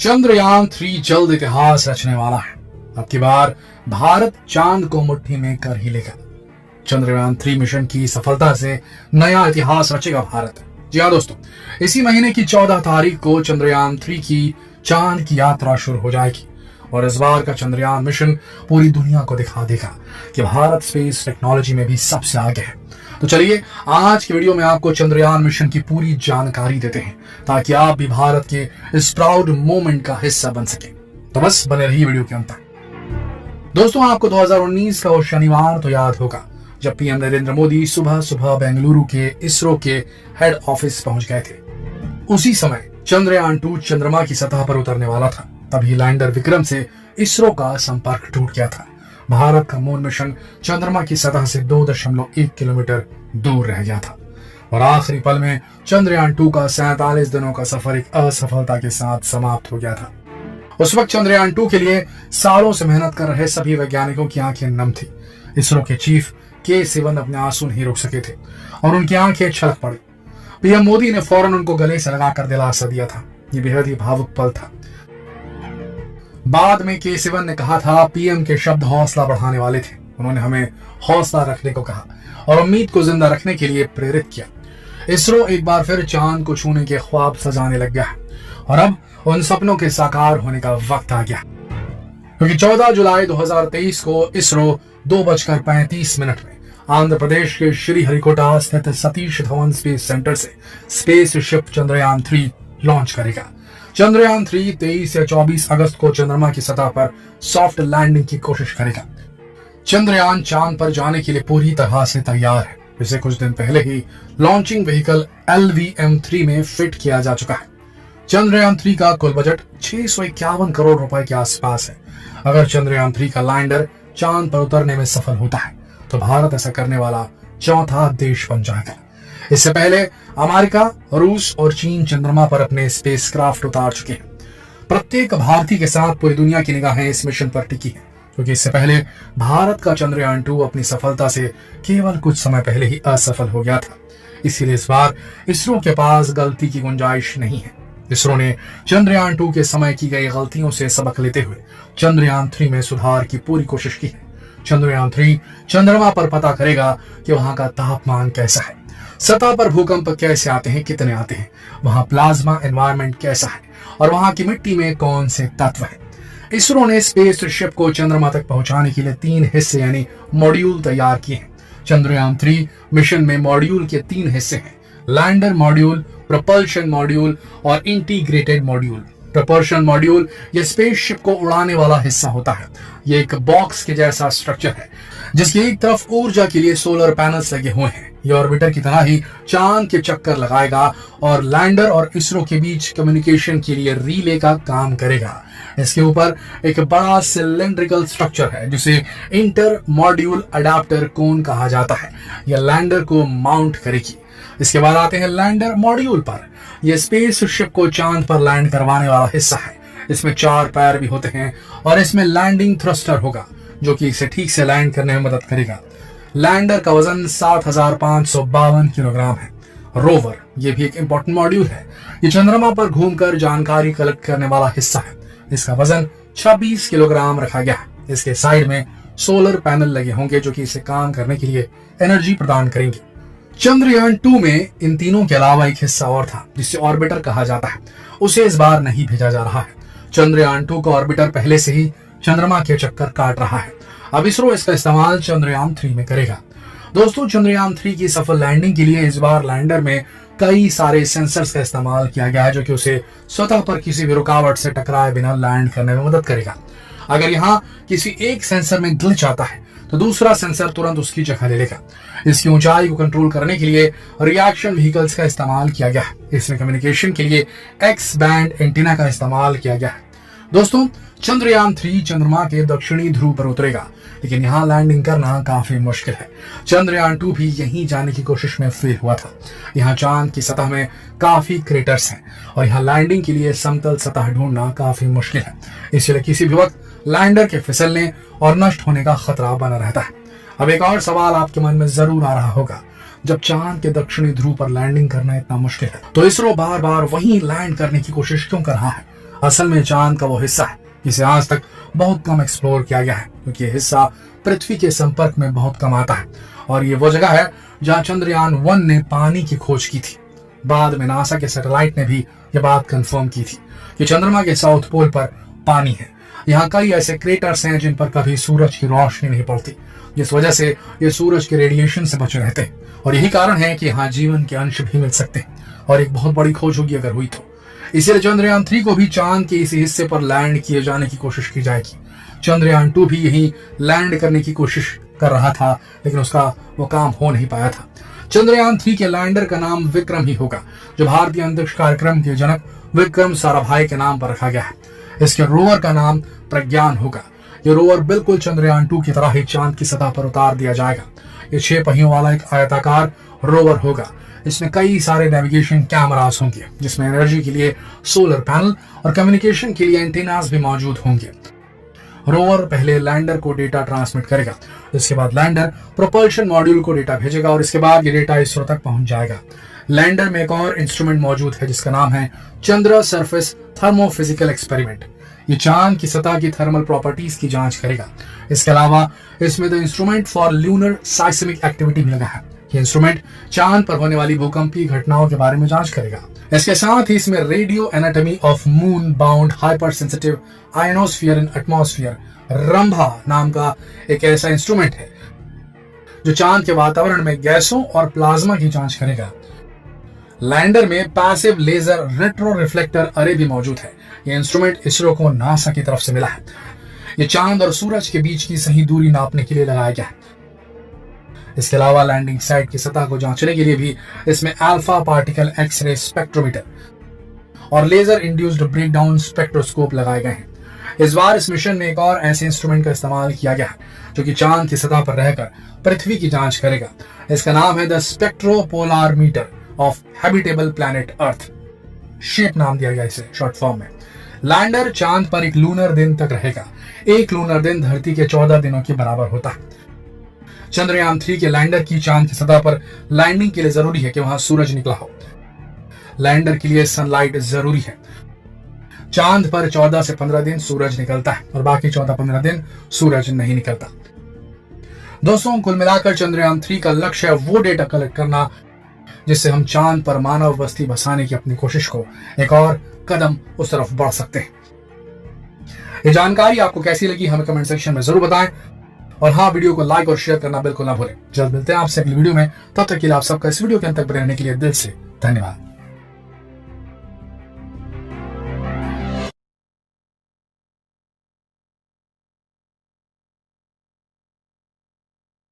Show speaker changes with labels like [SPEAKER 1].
[SPEAKER 1] चंद्रयान-3 जल्द इतिहास रचने वाला है। अब की बार भारत चांद को मुट्ठी में कर ही लेगा। चंद्रयान-3 मिशन की सफलता से नया इतिहास रचेगा भारत। जी हाँ दोस्तों, इसी महीने की 14 तारीख को चंद्रयान-3 की चांद की यात्रा शुरू हो जाएगी और इस बार का चंद्रयान मिशन पूरी दुनिया को दिखा देगा कि भारत स्पेस टेक्नोलॉजी में भी सबसे आगे है। तो चलिए आज की वीडियो में आपको चंद्रयान मिशन की पूरी जानकारी देते हैं ताकि आप भी भारत के इस प्राउड मोमेंट का हिस्सा बन सके। तो बस बने रहिए वीडियो के अंत तक। दोस्तों, आपको 2019 का वो शनिवार तो याद होगा जब पीएम नरेंद्र मोदी सुबह सुबह बेंगलुरु के इसरो के हेड ऑफिस पहुंच गए थे। उसी समय चंद्रयान-2 चंद्रमा की सतह पर उतरने वाला था। तभी लैंडर विक्रम से इसरो का संपर्क टूट गया था। भारत का मून मिशन चंद्रमा की सतह से 2.1 किलोमीटर दूर रह गया था और आखिरी पल में चंद्रयान-2 का 47 दिनों का सफर एक असफलता के साथ समाप्त हो गया था। उस वक्त चंद्रयान-2 के लिए सालों से मेहनत कर रहे सभी वैज्ञानिकों की आंखें नम थी। इसरो के चीफ के सिवन अपने आंसू नहीं रोक सके थे और उनकी आंखें छलक पड़ी। पीएम मोदी ने फौरन उनको गले से लगाकर दिलासा दिया था। ये बेहद ही भावुक पल था। बाद में के सिवन ने कहा था, पीएम के शब्द हौसला बढ़ाने वाले थे। उन्होंने हमें हौसला रखने को कहा और उम्मीद को जिंदा रखने के लिए प्रेरित किया। इसरो एक बार फिर चांद को छूने के ख्वाब सजाने लग गया है और अब उन सपनों के साकार होने का वक्त आ गया, क्योंकि 14 जुलाई 2023 को इसरो 2:35 में आंध्र प्रदेश के श्रीहरिकोटा स्थित सतीश धवन स्पेस सेंटर से स्पेसशिप चंद्रयान-3 लॉन्च करेगा। चंद्रयान-3 23 या 24 अगस्त को चंद्रमा की सतह पर सॉफ्ट लैंडिंग की कोशिश करेगा। चंद्रयान चांद पर जाने के लिए पूरी तरह से तैयार है। इसे कुछ दिन पहले ही लॉन्चिंग व्हीकल LVM-3 में फिट किया जा चुका है। चंद्रयान-3 का कुल बजट 651 करोड़ रुपए के आसपास है। अगर चंद्रयान-3 का लैंडर चांद पर उतरने में सफल होता है तो भारत ऐसा करने वाला चौथा देश बन जाएगा। इससे पहले अमेरिका, रूस और चीन चंद्रमा पर अपने स्पेसक्राफ्ट उतार चुके हैं। प्रत्येक भारतीय के साथ पूरी दुनिया की निगाहें इस मिशन पर टिकी है, क्योंकि इससे पहले भारत का चंद्रयान-2 अपनी सफलता से केवल कुछ समय पहले ही असफल हो गया था। इसीलिए इस बार इसरो के पास गलती की गुंजाइश नहीं है। इसरो ने चंद्रयान-2 के समय की गई गलतियों से सबक लेते हुए चंद्रयान-3 में सुधार की पूरी कोशिश की है। चंद्रयान-3 चंद्रमा पर पता करेगा कि वहां का तापमान कैसा है, सतह पर भूकंप कैसे आते हैं, कितने आते हैं, वहां प्लाज्मा एनवायरनमेंट कैसा है और वहां की मिट्टी में कौन से तत्व है। इसरो ने स्पेसशिप को चंद्रमा तक पहुंचाने के लिए 3 हिस्से यानी मॉड्यूल तैयार किए हैं। चंद्रयान-3 मिशन में मॉड्यूल के 3 हिस्से हैं: लैंडर मॉड्यूल, प्रपल्शन मॉड्यूल और इंटीग्रेटेड मॉड्यूल। प्रपल्शन मॉड्यूल ये स्पेसशिप को उड़ाने वाला हिस्सा होता है। ये एक बॉक्स के जैसा स्ट्रक्चर है जिसकी एक तरफ ऊर्जा के लिए सोलर पैनल्स लगे हुए हैं। ये ऑर्बिटर की तरह ही चांद के चक्कर लगाएगा और लैंडर और इसरो के बीच कम्युनिकेशन के लिए रिले का काम करेगा। इसके ऊपर एक बड़ा सिलेंड्रिकल स्ट्रक्चर है जिसे इंटर मॉड्यूल अडाप्टर कोन कहा जाता है। यह लैंडर को माउंट करेगी। इसके बाद आते हैं लैंडर मॉड्यूल पर। यह स्पेसशिप को चांद पर लैंड करवाने वाला हिस्सा है। इसमें 4 पैर भी होते हैं और इसमें लैंडिंग थ्रस्टर होगा जो कि इसे ठीक से लैंड करने में मदद करेगा। लैंडर का वजन 7,552 किलोग्राम है। रोवर ये भी एक इंपॉर्टेंट मॉड्यूल है। ये चंद्रमा पर घूमकर जानकारी कलेक्ट करने वाला हिस्सा है। इसका वजन 26 किलोग्राम रखा गया है। इसके साइड में सोलर पैनल लगे होंगे जो कि इसे काम करने के लिए एनर्जी प्रदान करेंगे। चंद्रयान-2 में इन तीनों के अलावा एक हिस्सा और था जिसे ऑर्बिटर कहा जाता है। उसे इस बार नहीं भेजा जा रहा है। चंद्रयान-2 का ऑर्बिटर पहले से ही चंद्रमा के चक्कर काट रहा है। अब इसरो इसका इस्तेमाल चंद्रयान-3 में करेगा। दोस्तों, चंद्रयान-3 की सफल लैंडिंग के लिए इस बार लैंडर में कई सारे सेंसर्स का इस्तेमाल किया गया है जो कि उसे सतह पर किसी भी रुकावट से टकराए बिना लैंड करने में मदद करेगा। अगर यहाँ किसी एक सेंसर में ग्लिच आता है तो दूसरा सेंसर तुरंत उसकी जगह ले लेगा। इसकी ऊंचाई को कंट्रोल करने के लिए रिएक्शन व्हीकल्स का इस्तेमाल किया गया है। इसमें कम्युनिकेशन के लिए एक्स बैंड एंटीना का इस्तेमाल किया गया है। दोस्तों, चंद्रयान-3 चंद्रमा के दक्षिणी ध्रुव पर उतरेगा, लेकिन यहाँ लैंडिंग करना काफी मुश्किल है। चंद्रयान-2 भी यहीं जाने की कोशिश में फेल हुआ था। यहाँ चांद की सतह में काफी क्रेटर्स हैं और यहाँ लैंडिंग के लिए समतल सतह ढूंढना काफी मुश्किल है। इसलिए किसी भी वक्त लैंडर के फिसलने और नष्ट होने का खतरा बना रहता है। अब एक और सवाल आपके मन में जरूर आ रहा होगा, जब चांद के दक्षिणी ध्रुव पर लैंडिंग करना इतना मुश्किल है तो इसरो बार बार वहीं लैंड करने की कोशिश क्यों कर रहा है? असल में चांद का वो हिस्सा है जिसे आज तक बहुत कम एक्सप्लोर किया गया है, क्योंकि ये हिस्सा पृथ्वी के संपर्क में बहुत कम आता है। और ये वो जगह है जहां चंद्रयान 1 ने पानी की खोज की थी। बाद में नासा के सैटेलाइट ने भी ये बात कंफर्म की थी कि चंद्रमा के साउथ पोल पर पानी है। यहाँ कई ऐसे क्रेटर्स हैं जिन पर कभी सूरज की रोशनी नहीं पड़ती, जिस वजह से ये सूरज के रेडिएशन से बचे रहते हैं। और यही कारण है कि यहाँ जीवन के अंश भी मिल सकते हैं, और एक बहुत बड़ी खोज होगी अगर हुई तो। इसीलिए चंद्रयान 3 को भी चांद के इसी हिस्से पर लैंड किए जाने की कोशिश की जाएगी। चंद्रयान 2 भी यही लैंड करने की कोशिश कर रहा था, लेकिन उसका वो काम हो नहीं पाया था। चंद्रयान 3 के लैंडर का नाम विक्रम ही होगा, जो भारतीय अंतरिक्ष कार्यक्रम के जनक विक्रम साराभाई के नाम पर रखा गया है। इसके रोवर का नाम प्रज्ञान होगा। ये रोवर बिल्कुल चंद्रयान 2 की तरह ही चांद की सतह पर उतार दिया जाएगा। ये 6 पहियों वाला एक आयताकार रोवर होगा। इसमें कई सारे नेविगेशन कैमरास होंगे, जिसमें एनर्जी के लिए सोलर पैनल और कम्युनिकेशन के लिए एंटीनास भी मौजूद होंगे। रोवर पहले लैंडर को डेटा ट्रांसमिट करेगा, इसके बाद लैंडर प्रोपल्शन मॉड्यूल को डेटा भेजेगा और इसके बाद ये डेटा इसरो तक पहुंच जाएगा। लैंडर में एक और इंस्ट्रूमेंट मौजूद है जिसका नाम है चंद्र सरफेस थर्मोफिजिकल एक्सपेरिमेंट। ये चांद की सतह की थर्मल प्रॉपर्टीज की जांच करेगा। इसके अलावा इसमें the instrument for lunar साइस्मिक activity भी लगा है। ये इंस्ट्रूमेंट चांद पर होने वाली भूकंपीय घटनाओं के बारे में जांच करेगा। इसके साथ ही इसमें radio anatomy of moon bound hyper sensitive ionosphere in atmosphere Rambha नाम का एक ऐसा इंस्ट्रूमेंट है जो चांद के वातावरण में गैसों और प्लाज्मा की जांच करेगा। लैंडर में पैसिव लेजर रेट्रो रिफ्लेक्टर अरे भी मौजूद है। यह इंस्ट्रूमेंट इसरो को नासा की तरफ से मिला है। यह चांद और सूरज के बीच की सही दूरी नापने के लिए लगाया गया है। इसके अलावा लैंडिंग साइट की सतह को जांचने के लिए भी इसमें अल्फा पार्टिकल एक्सरे स्पेक्ट्रोमीटर और लेजर इंड्यूस्ड ब्रेकडाउन स्पेक्ट्रोस्कोप लगाए गए हैं। इस बार इस मिशन में एक और ऐसे इंस्ट्रूमेंट का इस्तेमाल किया गया है जो कि चांद की सतह पर रहकर पृथ्वी की जांच करेगा। इसका नाम है the spectropolarimeter of habitable planet earth. Shape नाम दिया गया इसे शॉर्ट फॉर्म में। लैंडर चांद पर एक लूनर दिन तक रहेगा। एक लूनर दिन धरती के 14 दिनों के बराबर होता है। चंद्रयान 3 के लैंडर की चांद की सतह पर लैंडिंग के लिए जरूरी है कि वहां सूरज निकला हो। लैंडर के लिए सनलाइट जरूरी है। चांद पर 14 से 15 दिन सूरज निकलता है और बाकी 14-15 दिन सूरज नहीं निकलता। दोस्तों, कुल मिलाकर चंद्रयान 3 का लक्ष्य है वो डेटा कलेक्ट करना जिससे हम चांद पर मानव बस्ती बसाने की अपनी कोशिश को एक और कदम उस तरफ बढ़ सकते हैं। ये जानकारी आपको कैसी लगी हमें कमेंट सेक्शन में जरूर बताएं, और हाँ, वीडियो को लाइक और शेयर करना बिल्कुल ना भूलें। जल्द मिलते हैं आपसे अगली वीडियो में। तब तक के लिए आप सबका इस वीडियो के अंत तक बने रहने के लिए दिल से धन्यवाद।